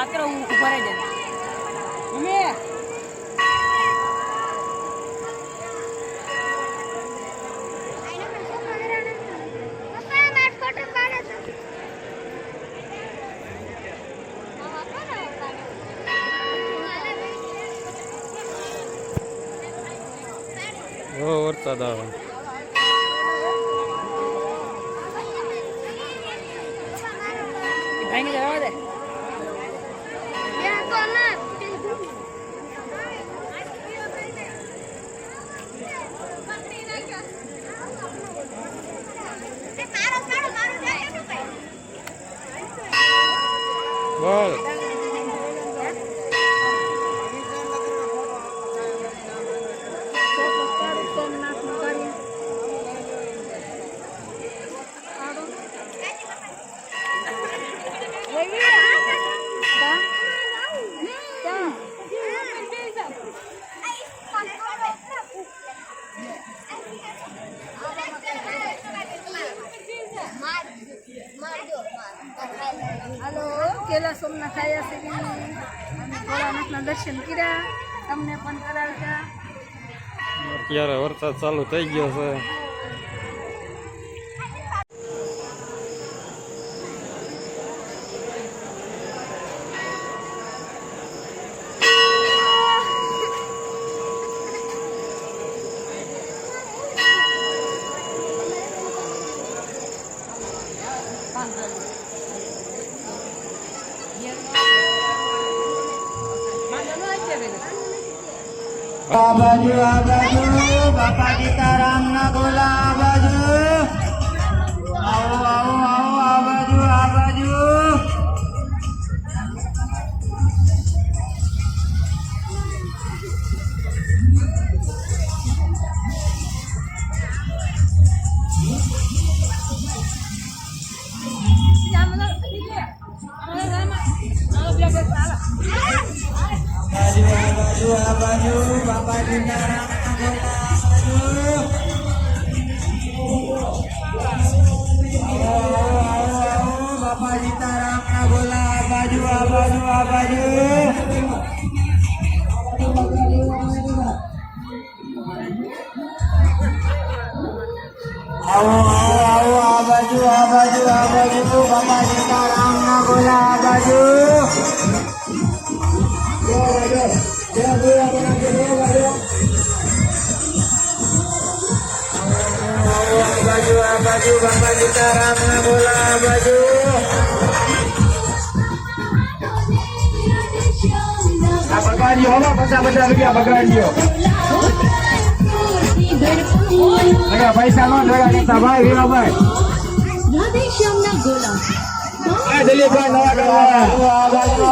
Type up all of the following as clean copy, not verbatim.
ખાતર ભરાઈ જાય મમ્મી વરસાદ આવે ભાઈને જવા દે બોલ हेलो केला सोमनाथ आया से भोलानाथना दर्शन કર્યા તમને પણ કરાવ્યા અત્યારે વરસાદ ચાલુ થઈ ગયો છે बाजू बापा सीताराम ना बोला बाजू आओ आओ आओ बाजू बाजू बापा सीताराम बापा सीताराम ना बोला बाजू बाजू आओ बाजू बापा सीताराम ना बोला बाजू बाजू बापा सीताराम ना बोला बाजू आप बगाड़ियो हो पचा रुपया बगाड़ियो लगा पैसा नो लगा देता भाई वीरा भाई राधे श्याम ना गोला दिलीप भाई नवा करवा बाजू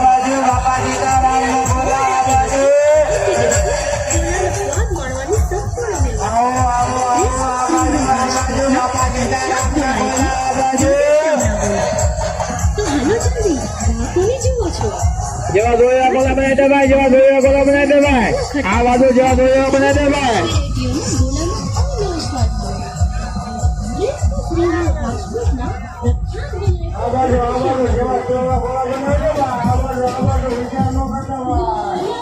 बाजू बापा सीताराम ना बोला बाजू જેવા જોયા ગોલા બનાવી દે ભાઈ જેવા જોયા ગોલા બનાવી દે ભાઈ આ બાજુ જેવા જોયા બનાવી દે ભાઈ આ બાજુ જેવા જોયા ગોલા બનાવી દે ભાઈ આ બાજુ વિચાર નો કરતા ભાઈ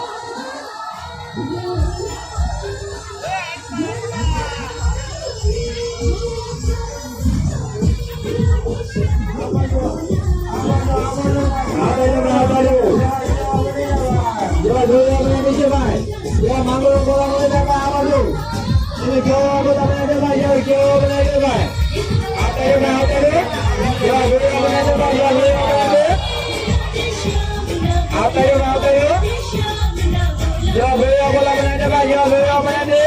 मांगो बोला बोले देखा आवाज़ ये क्यों बोला बना दे भाई ये क्यों बना दे भाई आते रे ये वीडियो बना दे भाई ये वीडियो बना दे आते रे ये वीडियो बोला बना दे भाई ये वीडियो बना दे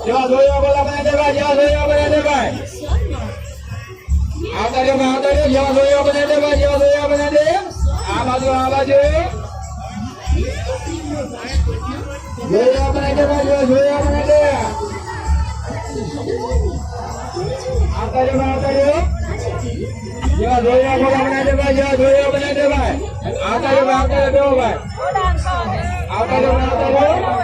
ये वीडियो बोला बना दे भाई ये वीडियो बना दे भाई आता रे ये वीडियो बना दे भाई ये वीडियो बना दे आ बाजू जोया बना दे भाई जोया बना दे आता रे ये जोया बना दे भाई ये जोया बना दे भाई आता रे दो भाई आता रे